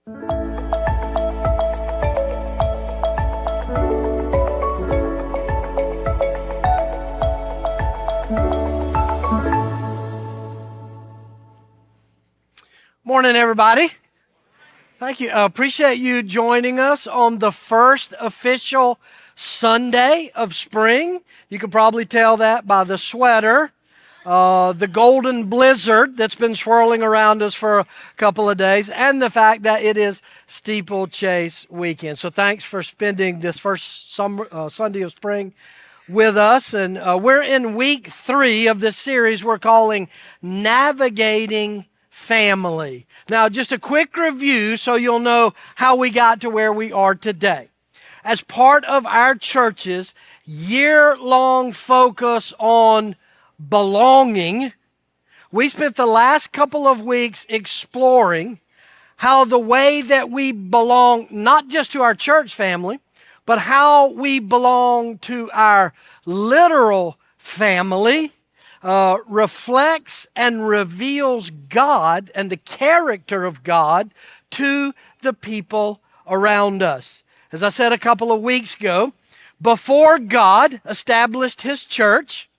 Morning, everybody. Thank you. Appreciate you joining us on the first official Sunday of spring. You can probably tell that by the sweater, the golden blizzard that's been swirling around us for a couple of days, and the fact that it is steeplechase weekend. So thanks for spending this first Sunday of spring with us. And we're in week 3 of this series we're calling Navigating Family. Now, just a quick review so you'll know how we got to where we are today. As part of our church's year-long focus on belonging, we spent the last couple of weeks exploring how the way that we belong, not just to our church family, but how we belong to our literal family, reflects and reveals God and the character of God to the people around us. As I said a couple of weeks ago, before God established His church,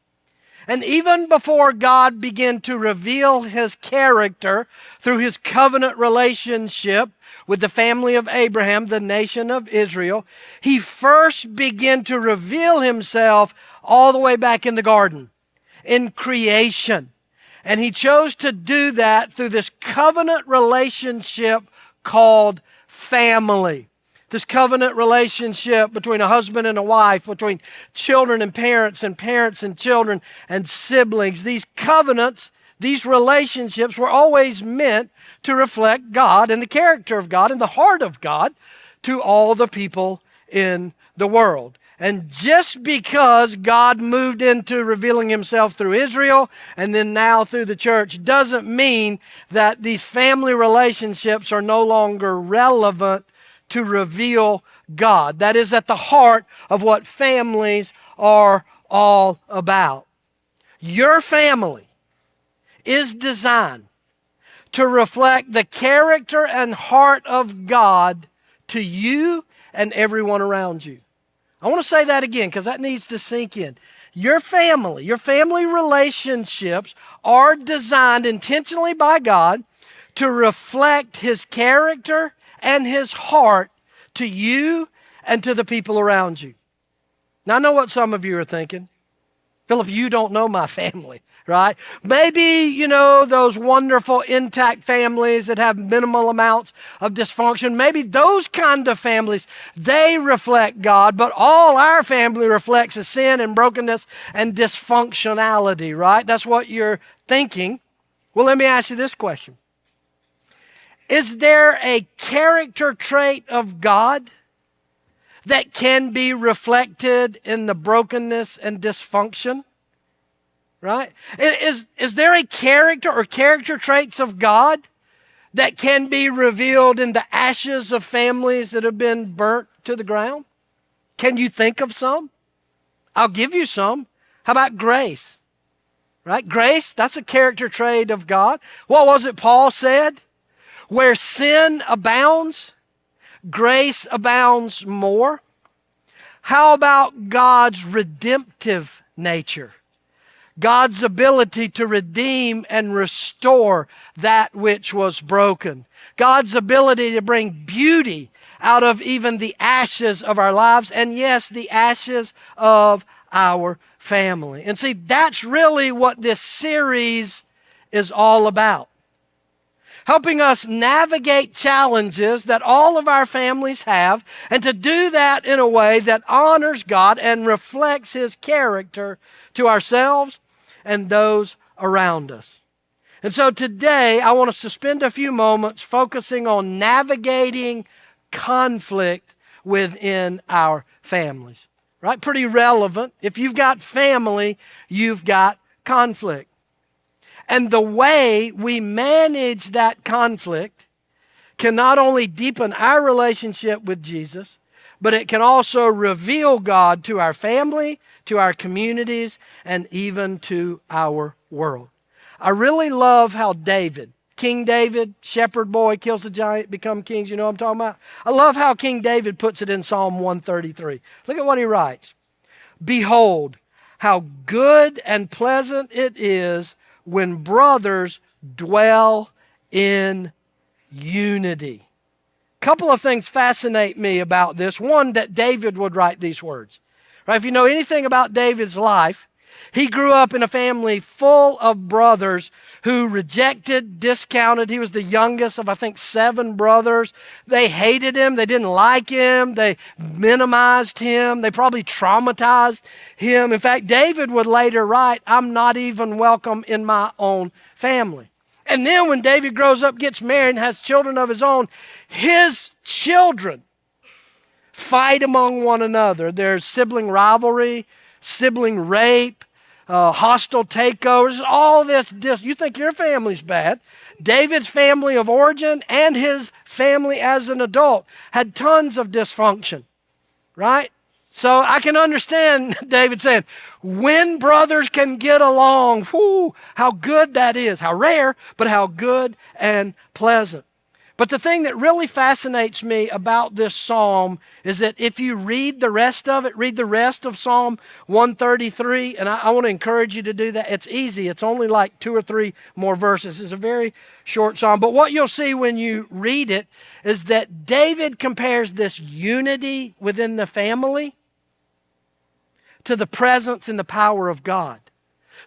and even before God began to reveal His character through His covenant relationship with the family of Abraham, the nation of Israel, He first began to reveal Himself all the way back in the garden, in creation. And He chose to do that through this covenant relationship called family. This covenant relationship between a husband and a wife, between children and parents and children and siblings. These covenants, these relationships were always meant to reflect God and the character of God and the heart of God to all the people in the world. And just because God moved into revealing Himself through Israel and then now through the church doesn't mean that these family relationships are no longer relevant to reveal God. That is at the heart of what families are all about. Your family is designed to reflect the character and heart of God to you and everyone around you. I want to say that again because that needs to sink in. Your family relationships are designed intentionally by God to reflect His character and His heart to you and to the people around you. Now, I know what some of you are thinking. Philip, you don't know my family, right? Maybe, those wonderful intact families that have minimal amounts of dysfunction. Maybe those kind of families, they reflect God, but all our family reflects is sin and brokenness and dysfunctionality, right? That's what you're thinking. Well, let me ask you this question. Is there a character trait of God that can be reflected in the brokenness and dysfunction? Right? Is there a character or character traits of God that can be revealed in the ashes of families that have been burnt to the ground? Can you think of some? I'll give you some. How about grace? Right? Grace, that's a character trait of God. What was it Paul said? Where sin abounds, grace abounds more. How about God's redemptive nature? God's ability to redeem and restore that which was broken. God's ability to bring beauty out of even the ashes of our lives, and yes, the ashes of our family. And see, that's really what this series is all about. Helping us navigate challenges that all of our families have, and to do that in a way that honors God and reflects His character to ourselves and those around us. And so today, I want us to spend a few moments focusing on navigating conflict within our families. Right? Pretty relevant. If you've got family, you've got conflict. And the way we manage that conflict can not only deepen our relationship with Jesus, but it can also reveal God to our family, to our communities, and even to our world. I really love how David King David, shepherd boy, kills the giant, become kings. You know what I'm talking about? I love how King David puts it in Psalm 133. Look at what he writes. Behold, how good and pleasant it is when brothers dwell in unity. A couple of things fascinate me about this. One, that David would write these words. Right? If you know anything about David's life, he grew up in a family full of brothers who rejected, discounted. He was the youngest of, I think, 7 brothers. They hated him. They didn't like him. They minimized him. They probably traumatized him. In fact, David would later write, I'm not even welcome in my own family. And then when David grows up, gets married, and has children of his own, his children fight among one another. There's sibling rivalry, sibling rape, hostile takeovers, all this. You think your family's bad. David's family of origin and his family as an adult had tons of dysfunction, right? So I can understand David saying, when brothers can get along, whoo, how good that is. How rare, but how good and pleasant. But the thing that really fascinates me about this psalm is that if you read the rest of it, read the rest of Psalm 133, and I want to encourage you to do that. It's easy. It's only like 2 or 3 more verses. It's a very short psalm. But what you'll see when you read it is that David compares this unity within the family to the presence and the power of God.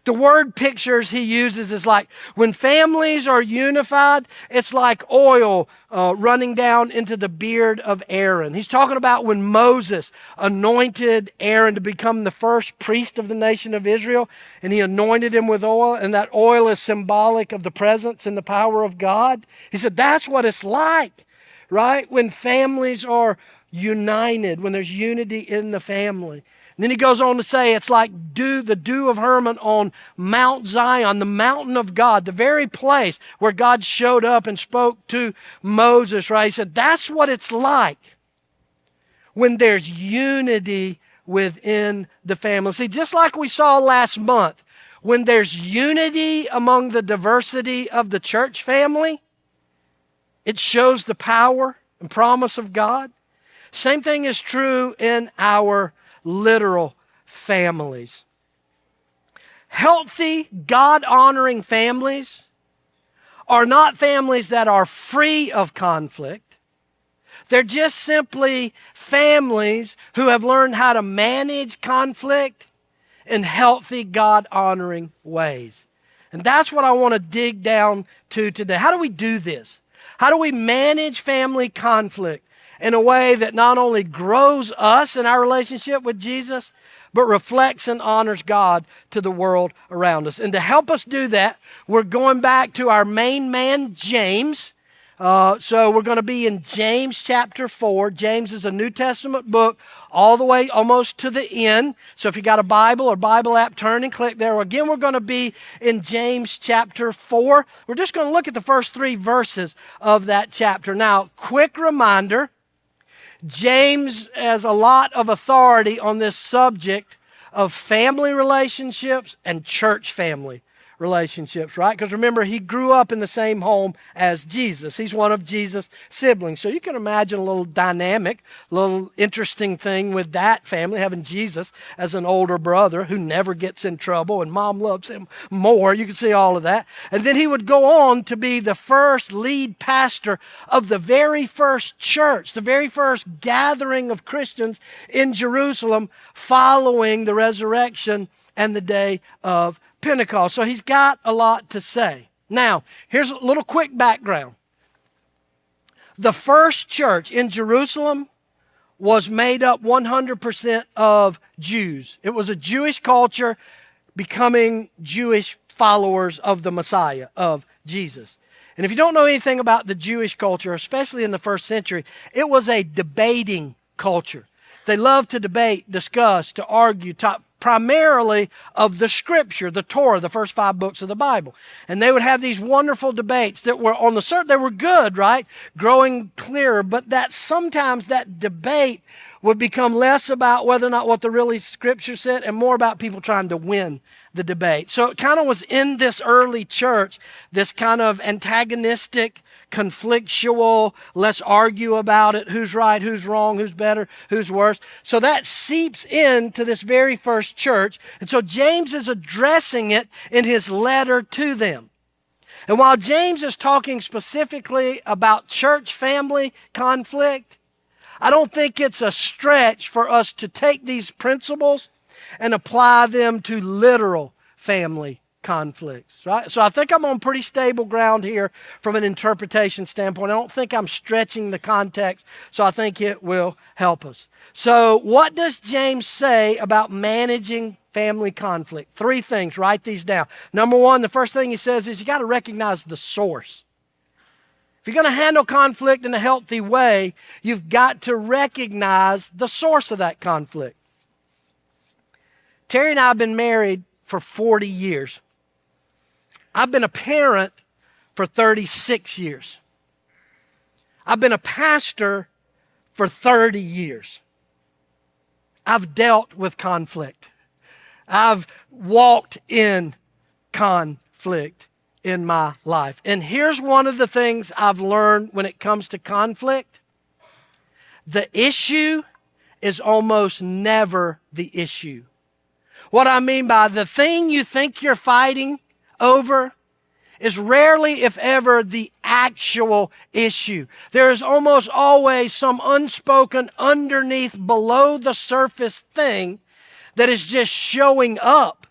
The word pictures he uses is like when families are unified, it's like oil running down into the beard of Aaron. He's talking about when Moses anointed Aaron to become the first priest of the nation of Israel, and he anointed him with oil, and that oil is symbolic of the presence and the power of God. He said that's what it's like, right? When families are united, when there's unity in the family. And then he goes on to say it's like the dew of Hermon on Mount Zion, the mountain of God, the very place where God showed up and spoke to Moses, right? He said that's what it's like when there's unity within the family. See, just like we saw last month, when there's unity among the diversity of the church family, it shows the power and promise of God. Same thing is true in our literal families. Healthy, God-honoring families are not families that are free of conflict. They're just simply families who have learned how to manage conflict in healthy, God-honoring ways. And that's what I want to dig down to today. How do we do this? How do we manage family conflict in a way that not only grows us in our relationship with Jesus, but reflects and honors God to the world around us? And to help us do that, we're going back to our main man, James. So we're going to be in James chapter 4. James is a New Testament book all the way almost to the end. So if you got a Bible or Bible app, turn and click there. Again, we're going to be in James chapter 4. We're just going to look at the first 3 verses of that chapter. Now, quick reminder, James has a lot of authority on this subject of family relationships and church family relationships, right? Because remember, he grew up in the same home as Jesus. He's one of Jesus' siblings. So you can imagine a little dynamic, little interesting thing with that family, having Jesus as an older brother who never gets in trouble and mom loves him more. You can see all of that. And then he would go on to be the first lead pastor of the very first church, the very first gathering of Christians in Jerusalem following the resurrection and the day of Pentecost. So he's got a lot to say. Now, here's a little quick background. The first church in Jerusalem was made up 100% of Jews. It was a Jewish culture becoming Jewish followers of the Messiah, of Jesus. And if you don't know anything about the Jewish culture, especially in the first century, it was a debating culture. They loved to debate, discuss, to argue, primarily of the Scripture, the Torah, the first 5 books of the Bible. And they would have these wonderful debates that were on the surface, they were good, right? Growing clearer, but that sometimes that debate would become less about whether or not what the really Scripture said and more about people trying to win the debate. So it kind of was in this early church, this kind of antagonistic, conflictual, let's argue about it, who's right, who's wrong, who's better, who's worse. So that seeps into this very first church. And so James is addressing it in his letter to them. And while James is talking specifically about church family conflict, I don't think it's a stretch for us to take these principles and apply them to literal family conflicts, right? So I think I'm on pretty stable ground here from an interpretation standpoint. I don't think I'm stretching the context, so I think it will help us. So what does James say about managing family conflict? 3 things, write these down. Number 1, the first thing he says is you got to recognize the source. If you're going to handle conflict in a healthy way, you've got to recognize the source of that conflict. Terry and I have been married for 40 years. I've been a parent for 36 years. I've been a pastor for 30 years. I've dealt with conflict. I've walked in conflict in my life. And here's one of the things I've learned when it comes to conflict. The issue is almost never the issue. What I mean by the thing you think you're fighting over is rarely, if ever, the actual issue. There is almost always some unspoken, underneath, below the surface thing that is just showing up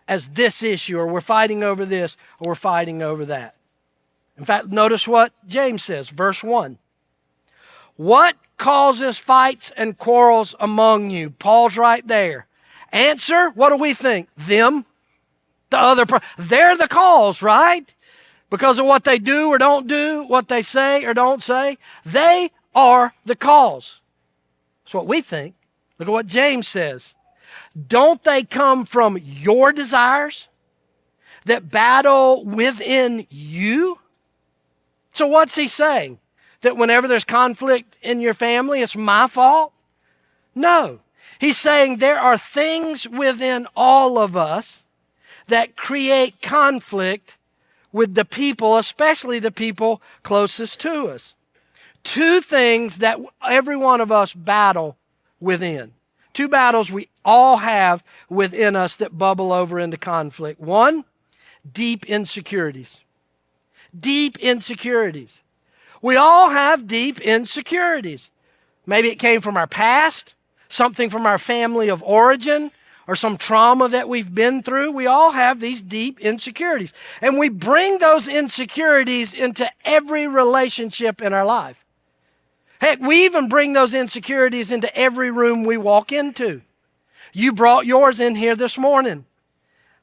as this issue, or we're fighting over this, or we're fighting over that. In fact, notice what James says, verse 1. What causes fights and quarrels among you? Paul's right there. Answer, what do we think? Them, the other person. They're the cause, right? Because of what they do or don't do, what they say or don't say. They are the cause. That's what we think. Look at what James says. Don't they come from your desires that battle within you? So what's he saying? That whenever there's conflict in your family, it's my fault? No. He's saying there are things within all of us that create conflict with the people, especially the people closest to us. 2 things that every one of us battle within. 2 battles we all have within us that bubble over into conflict. 1, deep insecurities. Deep insecurities. We all have deep insecurities. Maybe it came from our past, something from our family of origin, or some trauma that we've been through. We all have these deep insecurities. And we bring those insecurities into every relationship in our life. Heck, we even bring those insecurities into every room we walk into. You brought yours in here this morning.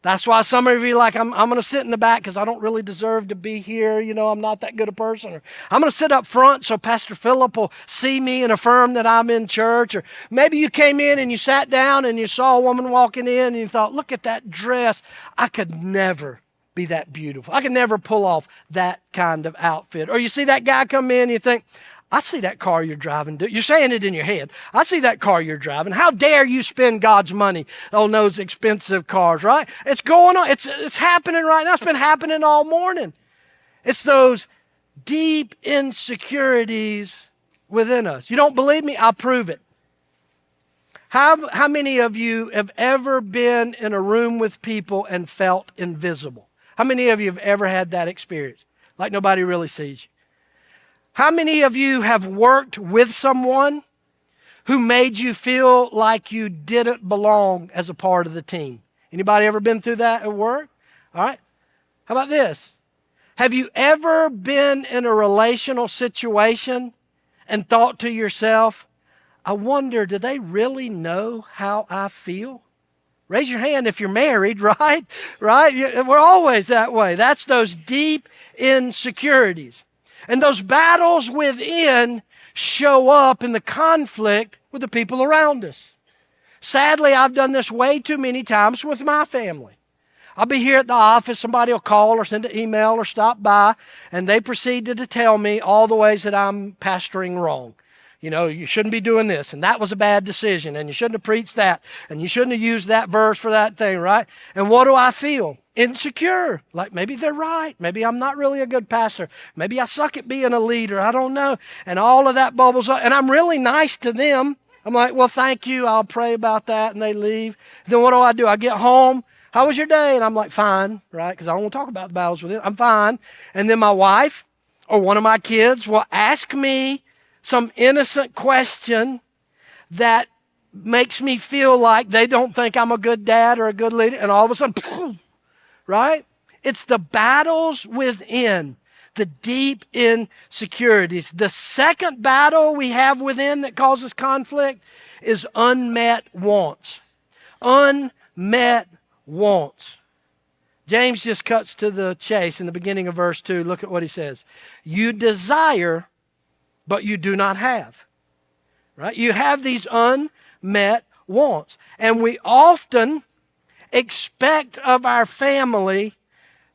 That's why some of you are like, I'm going to sit in the back because I don't really deserve to be here. You know, I'm not that good a person. Or I'm going to sit up front so Pastor Philip will see me and affirm that I'm in church. Or maybe you came in and you sat down and you saw a woman walking in and you thought, look at that dress. I could never be that beautiful. I could never pull off that kind of outfit. Or you see that guy come in and you think, I see that car you're driving. You're saying it in your head. I see that car you're driving. How dare you spend God's money on those expensive cars, right? It's going on. It's happening right now. It's been happening all morning. It's those deep insecurities within us. You don't believe me? I'll prove it. How many of you have ever been in a room with people and felt invisible? How many of you have ever had that experience? Like nobody really sees you. How many of you have worked with someone who made you feel like you didn't belong as a part of the team? Anybody ever been through that at work? All right. How about this? Have you ever been in a relational situation and thought to yourself, I wonder, do they really know how I feel? Raise your hand if you're married, right? Right? We're always that way. That's those deep insecurities. And those battles within show up in the conflict with the people around us. Sadly, I've done this way too many times with my family. I'll be here at the office, somebody will call or send an email or stop by, and they proceed to tell me all the ways that I'm pastoring wrong. You know, you shouldn't be doing this, and that was a bad decision, and you shouldn't have preached that, and you shouldn't have used that verse for that thing, right? And what do I feel? Insecure. Like maybe they're right. Maybe I'm not really a good pastor. Maybe I suck at being a leader. I don't know. And all of that bubbles up, and I'm really nice to them. I'm like, well, thank you. I'll pray about that, and they leave. Then what do? I get home. How was your day? And I'm like, fine, right? Because I don't want to talk about the battles with them. I'm fine. And then my wife or one of my kids will ask me some innocent question that makes me feel like they don't think I'm a good dad or a good leader, and all of a sudden, right? It's the battles within, the deep insecurities. The second battle we have within that causes conflict is unmet wants. Unmet wants. James just cuts to the chase in the beginning of verse 2. Look at what he says. You desire, but you do not have. Right? You have these unmet wants. And we often expect of our family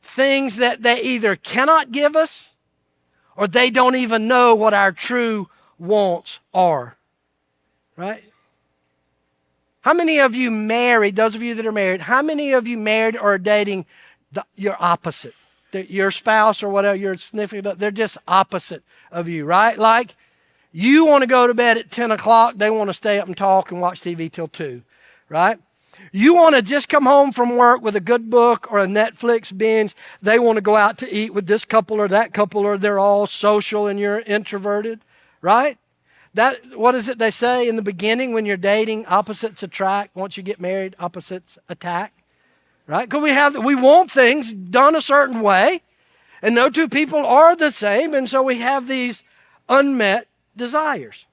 things that they either cannot give us or they don't even know what our true wants are. Right? How many of you married, those of you that are married, how many of you married or are dating your opposite? Your spouse or whatever, your significant, they're just opposite of you, right? Like, you want to go to bed at 10 o'clock, they want to stay up and talk and watch TV till 2, right? You want to just come home from work with a good book or a Netflix binge, they want to go out to eat with this couple or that couple, or they're all social and you're introverted, right? What is it they say in the beginning when you're dating? Opposites attract. Once you get married, opposites attack. Right? Because we want things done a certain way, and no two people are the same, and so we have these unmet desires.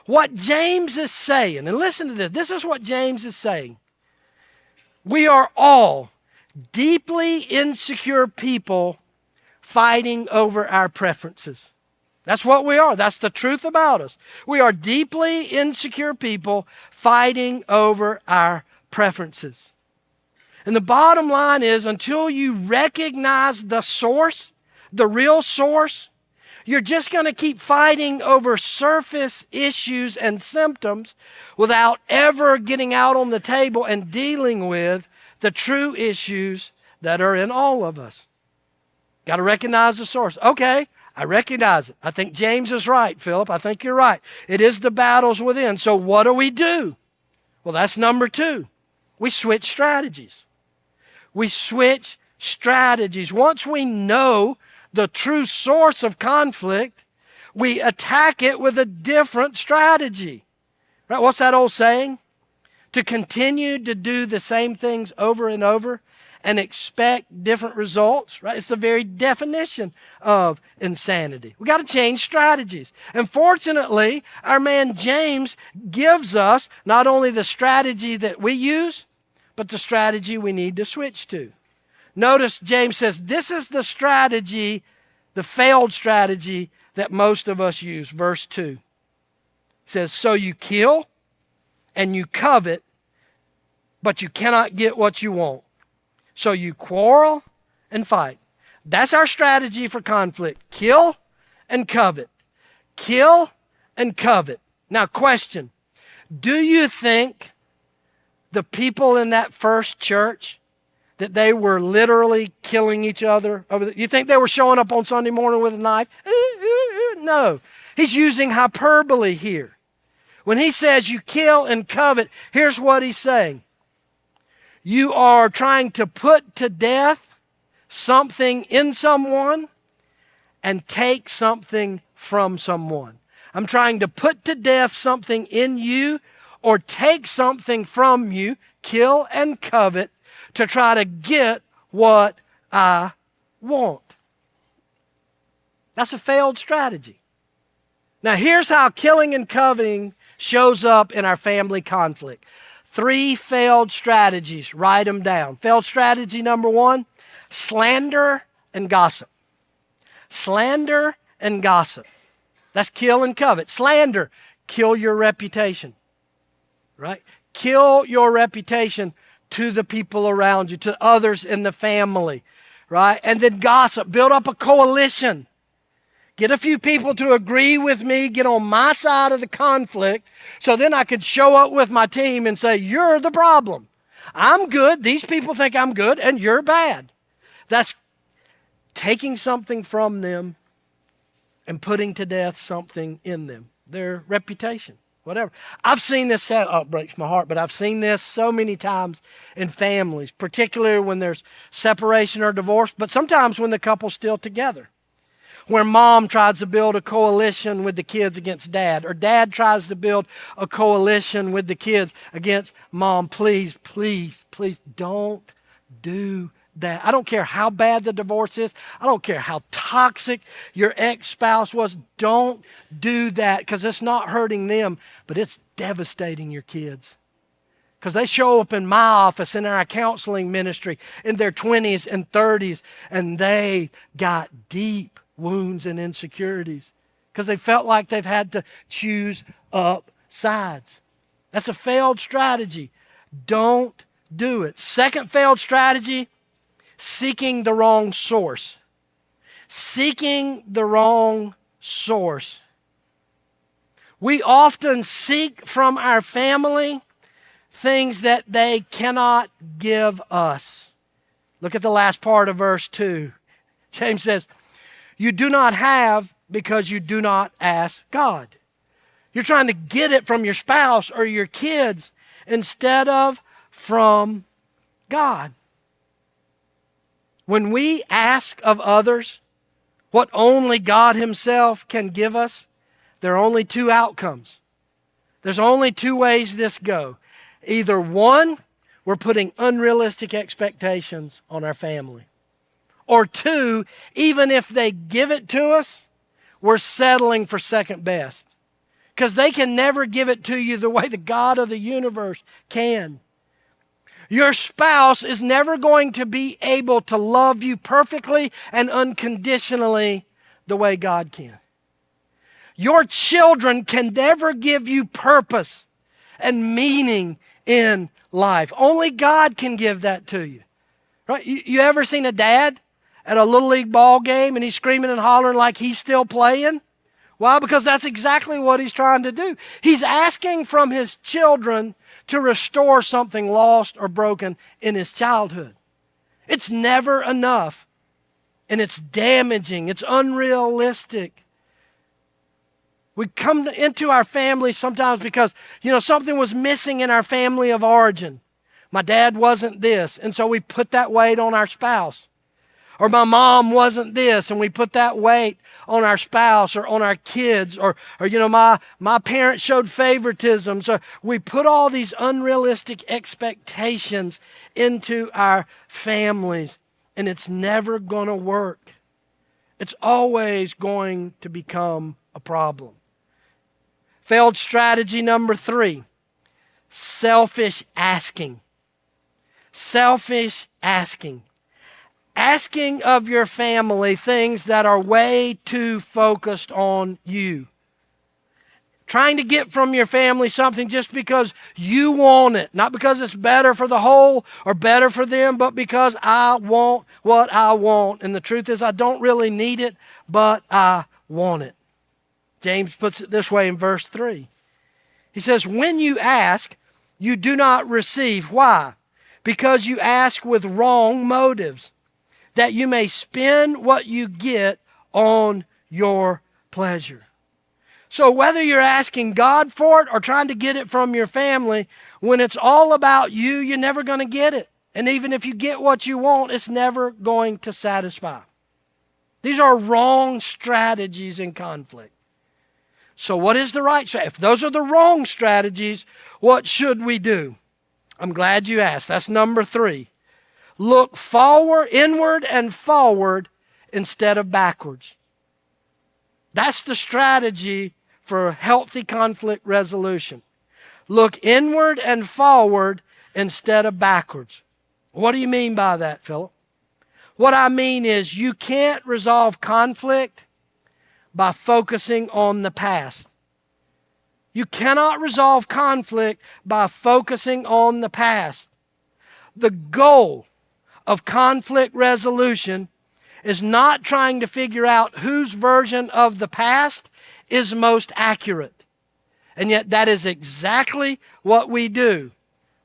What James is saying, and listen to this, this is what James is saying. We are all deeply insecure people fighting over our preferences. That's what we are. That's the truth about us. We are deeply insecure people fighting over our preferences. And the bottom line is, until you recognize the source, the real source, you're just going to keep fighting over surface issues and symptoms without ever getting out on the table and dealing with the true issues that are in all of us. Got to recognize the source. Okay, I recognize it. I think James is right, Philip. I think you're right. It is the battles within. So what do? Well, that's number 2. We switch strategies. We switch strategies. Once we know the true source of conflict, we attack it with a different strategy. Right? What's that old saying? To continue to do the same things over and over and expect different results, right? It's the very definition of insanity. We got to change strategies. And fortunately, our man James gives us not only the strategy that we use, but the strategy we need to switch to. Notice James says this is the strategy, the failed strategy that most of us use. Verse 2. He says, so you kill and you covet, but you cannot get what you want. So you quarrel and fight. That's our strategy for conflict. Kill and covet. Kill and covet. Now, question. Do you think the people in that first church, that they were literally killing each other? You think they were showing up on Sunday morning with a knife? No. He's using hyperbole here. When he says you kill and covet, here's what he's saying. You are trying to put to death something in someone and take something from someone. I'm trying to put to death something in you or take something from you, kill and covet, to try to get what I want. That's a failed strategy. Now here's how killing and coveting shows up in our family conflict. 3 failed strategies. Write them down. Failed strategy number 1, slander and gossip. Slander and gossip. That's kill and covet. Slander, kill your reputation. Right? Kill your reputation to the people around you, to others in the family. Right? And then gossip, build up a coalition. Get a few people to agree with me, get on my side of the conflict, so then I could show up with my team and say, you're the problem. I'm good, these people think I'm good, and you're bad. That's taking something from them and putting to death something in them, their reputation, whatever. I've seen this, it breaks my heart, but I've seen this so many times in families, particularly when there's separation or divorce, but sometimes when the couple's still together, where mom tries to build a coalition with the kids against dad, or dad tries to build a coalition with the kids against mom. Please, please, please don't do that. I don't care how bad the divorce is. I don't care how toxic your ex-spouse was. Don't do that, because it's not hurting them, but it's devastating your kids. Because they show up in my office, in our counseling ministry, in their 20s and 30s, and they got deep wounds and insecurities because they felt like they've had to choose up sides. That's a failed strategy. Don't do it. Second failed strategy, seeking the wrong source. Seeking the wrong source. We often seek from our family things that they cannot give us. Look at the last part of verse 2. James says, you do not have because you do not ask God. You're trying to get it from your spouse or your kids instead of from God. When we ask of others what only God Himself can give us, there are only two outcomes. There's only two ways this goes. Either one, we're putting unrealistic expectations on our family. Or two, even if they give it to us, we're settling for second best. Because they can never give it to you the way the God of the universe can. Your spouse is never going to be able to love you perfectly and unconditionally the way God can. Your children can never give you purpose and meaning in life. Only God can give that to you. Right? You ever seen a dad at a Little League ball game and he's screaming and hollering like he's still playing? Why? Because that's exactly what he's trying to do. He's asking from his children to restore something lost or broken in his childhood. It's never enough. And it's damaging. It's unrealistic. We come into our family sometimes because, something was missing in our family of origin. My dad wasn't this, and so we put that weight on our spouse. Or my mom wasn't this, and we put that weight on our spouse or on our kids. Or my parents showed favoritism. So we put all these unrealistic expectations into our families, and it's never going to work. It's always going to become a problem. Failed strategy number 3, selfish asking. Selfish asking. Asking of your family things that are way too focused on you. Trying to get from your family something just because you want it. Not because it's better for the whole or better for them, but because I want what I want. And the truth is, I don't really need it, but I want it. James puts it this way in verse 3. He says, when you ask, you do not receive. Why? Because you ask with wrong motives, that you may spend what you get on your pleasure. So whether you're asking God for it or trying to get it from your family, when it's all about you, you're never going to get it. And even if you get what you want, it's never going to satisfy. These are wrong strategies in conflict. So what is the right strategy? If those are the wrong strategies, what should we do? I'm glad you asked. That's number 3. Look forward, inward and forward instead of backwards. That's the strategy for healthy conflict resolution. Look inward and forward instead of backwards. What do you mean by that, Philip? What I mean is you can't resolve conflict by focusing on the past. You cannot resolve conflict by focusing on the past. The goal of conflict resolution is not trying to figure out whose version of the past is most accurate. And yet that is exactly what we do.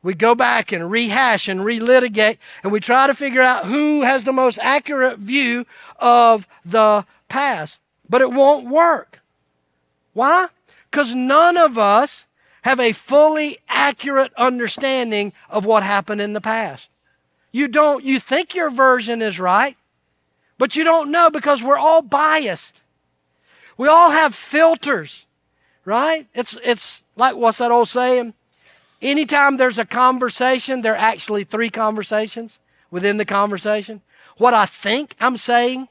We go back and rehash and relitigate, and we try to figure out who has the most accurate view of the past. But it won't work. Why? Because none of us have a fully accurate understanding of what happened in the past. You think your version is right, but you don't know because we're all biased. We all have filters, right? It's like, what's that old saying? Anytime there's a conversation, there are actually 3 conversations within the conversation. What I think I'm saying,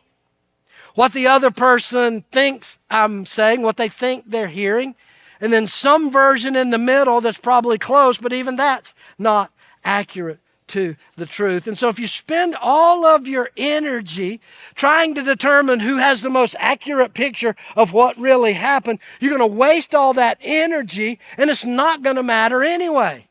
what the other person thinks I'm saying, what they think they're hearing, and then some version in the middle that's probably close, but even that's not accurate to the truth. And so if you spend all of your energy trying to determine who has the most accurate picture of what really happened, you're going to waste all that energy, and it's not going to matter anyway.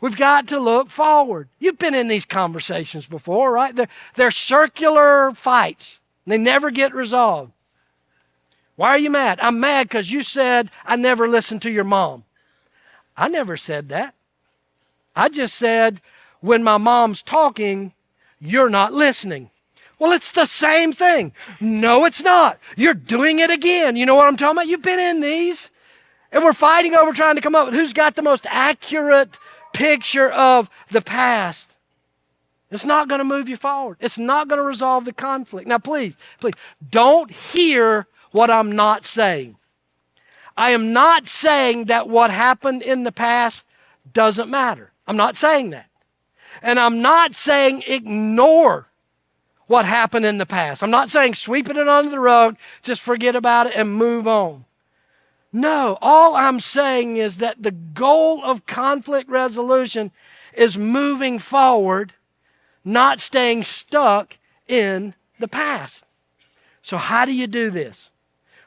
We've got to look forward. You've been in these conversations before, right? They're circular fights. They never get resolved. Why are you mad? I'm mad because you said I never listened to your mom. I never said that. I just said, when my mom's talking, you're not listening. Well, it's the same thing. No, it's not. You're doing it again. You know what I'm talking about? You've been in these. And we're fighting over trying to come up with who's got the most accurate picture of the past. It's not going to move you forward. It's not going to resolve the conflict. Now, please, don't hear what I'm not saying. I am not saying that what happened in the past doesn't matter. I'm not saying that. And I'm not saying ignore what happened in the past. I'm not saying sweep it under the rug, just forget about it and move on. No, all I'm saying is that the goal of conflict resolution is moving forward, not staying stuck in the past. So how do you do this?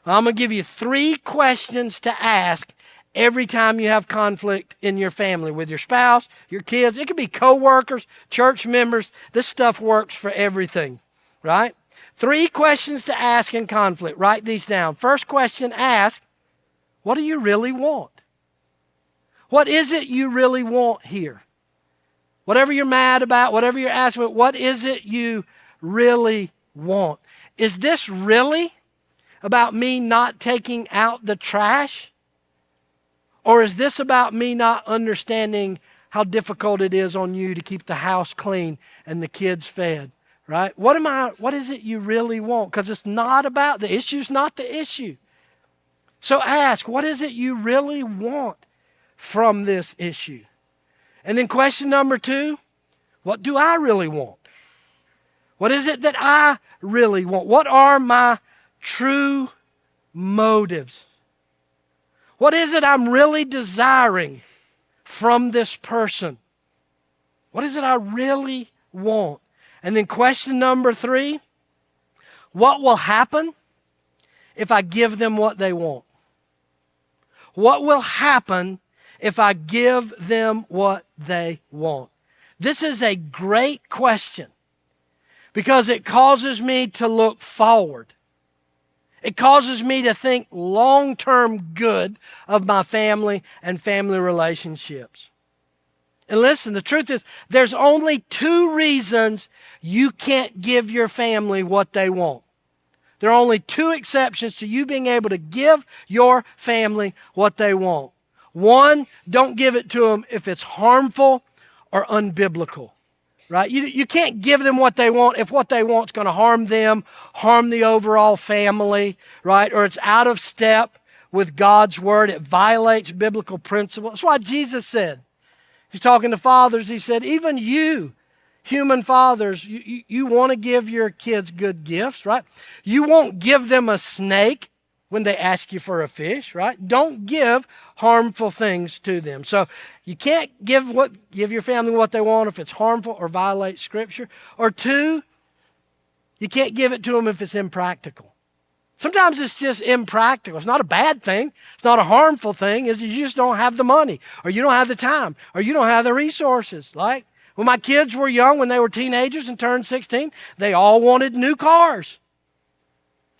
Well, I'm going to give you 3 questions to ask every time you have conflict in your family with your spouse, your kids. It could be co-workers, church members. This stuff works for everything, right? 3 questions to ask in conflict. Write these down. First question, ask, what do you really want? What is it you really want here? Whatever you're mad about, whatever you're asking about, what is it you really want? Is this really about me not taking out the trash? Or is this about me not understanding how difficult it is on you to keep the house clean and the kids fed, right? What is it you really want? Because it's not about, the issue's not the issue. So ask, what is it you really want from this issue? And then question number 2, what do I really want? What is it that I really want? What are my true motives? What is it I'm really desiring from this person? What is it I really want? And then question number 3, what will happen if I give them what they want? What will happen if I give them what they want? This is a great question because it causes me to look forward. It causes me to think long-term good of my family and family relationships. And listen, the truth is, there's only 2 reasons you can't give your family what they want. There are only 2 exceptions to you being able to give your family what they want. 1, don't give it to them if it's harmful or unbiblical. Right? You can't give them what they want if what they want is going to harm them, harm the overall family, right? Or it's out of step with God's word. It violates biblical principle. That's why Jesus said, he's talking to fathers, he said, even you, human fathers, you want to give your kids good gifts, right? You won't give them a snake when they ask you for a fish, right? Don't give harmful things to them. So you can't give your family what they want if it's harmful or violates Scripture. Or 2, you can't give it to them if it's impractical. Sometimes it's just impractical. It's not a bad thing. It's not a harmful thing. It's you just don't have the money, or you don't have the time, or you don't have the resources. Like, When my kids were young, when they were teenagers and turned 16, they all wanted new cars.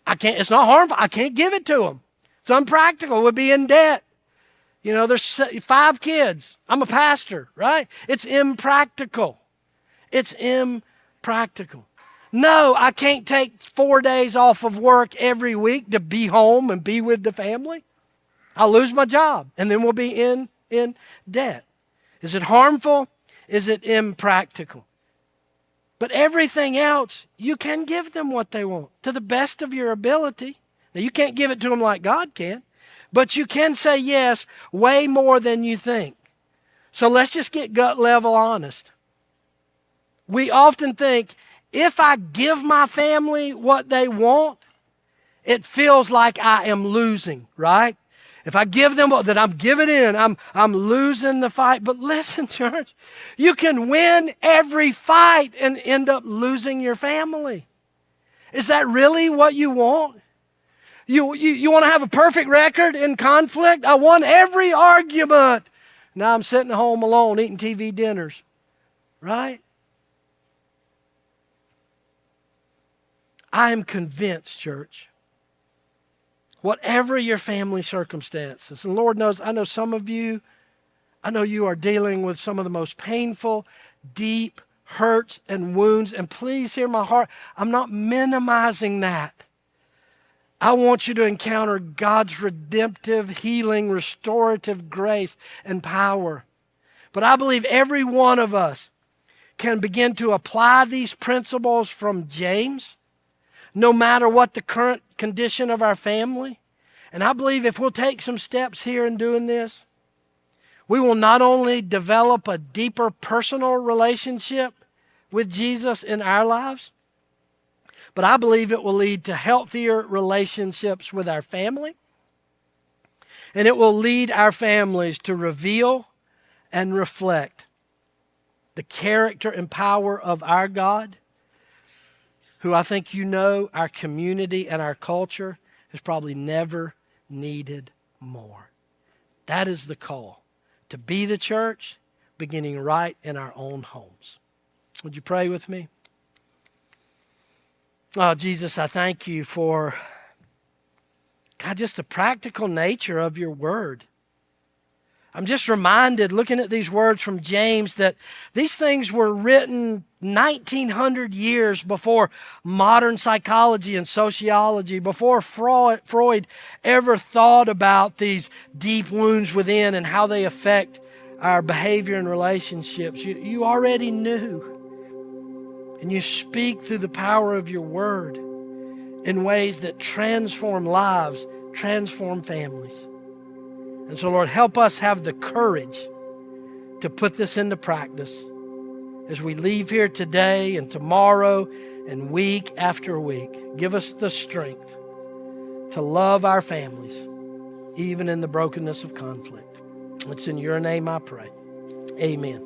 It's not harmful. I can't give it to them. It's unpractical. We'd be in debt. There's 5 kids. I'm a pastor, right? It's impractical. It's impractical. No, I can't take 4 days off of work every week to be home and be with the family. I'll lose my job, and then we'll be in debt. Is it harmful? Is it impractical? But everything else, you can give them what they want to the best of your ability. Now, you can't give it to them like God can, but you can say yes way more than you think. So let's just get gut level honest. We often think, if I give my family what they want, it feels like I am losing, right? If I give them that I'm giving in, I'm losing the fight. But listen, church, you can win every fight and end up losing your family. Is that really what you want? You want to have a perfect record in conflict? I won every argument. Now I'm sitting at home alone eating TV dinners, right? I am convinced, church, whatever your family circumstances, and Lord knows, I know some of you, I know you are dealing with some of the most painful, deep hurts and wounds, and please hear my heart, I'm not minimizing that. I want you to encounter God's redemptive, healing, restorative grace and power. But I believe every one of us can begin to apply these principles from James, no matter what the current condition of our family. And I believe if we'll take some steps here in doing this, we will not only develop a deeper personal relationship with Jesus in our lives, but I believe it will lead to healthier relationships with our family. And it will lead our families to reveal and reflect the character and power of our God, who I think our community and our culture has probably never needed more. That is the call, to be the church, beginning right in our own homes. Would you pray with me? Oh, Jesus, I thank you for, God, just the practical nature of your word. I'm just reminded, looking at these words from James, that these things were written 1,900 years before modern psychology and sociology, before Freud ever thought about these deep wounds within and how they affect our behavior and relationships. You already knew. And you speak through the power of your word in ways that transform lives, transform families. And so, Lord, help us have the courage to put this into practice as we leave here today and tomorrow and week after week. Give us the strength to love our families, even in the brokenness of conflict. It's in your name I pray. Amen.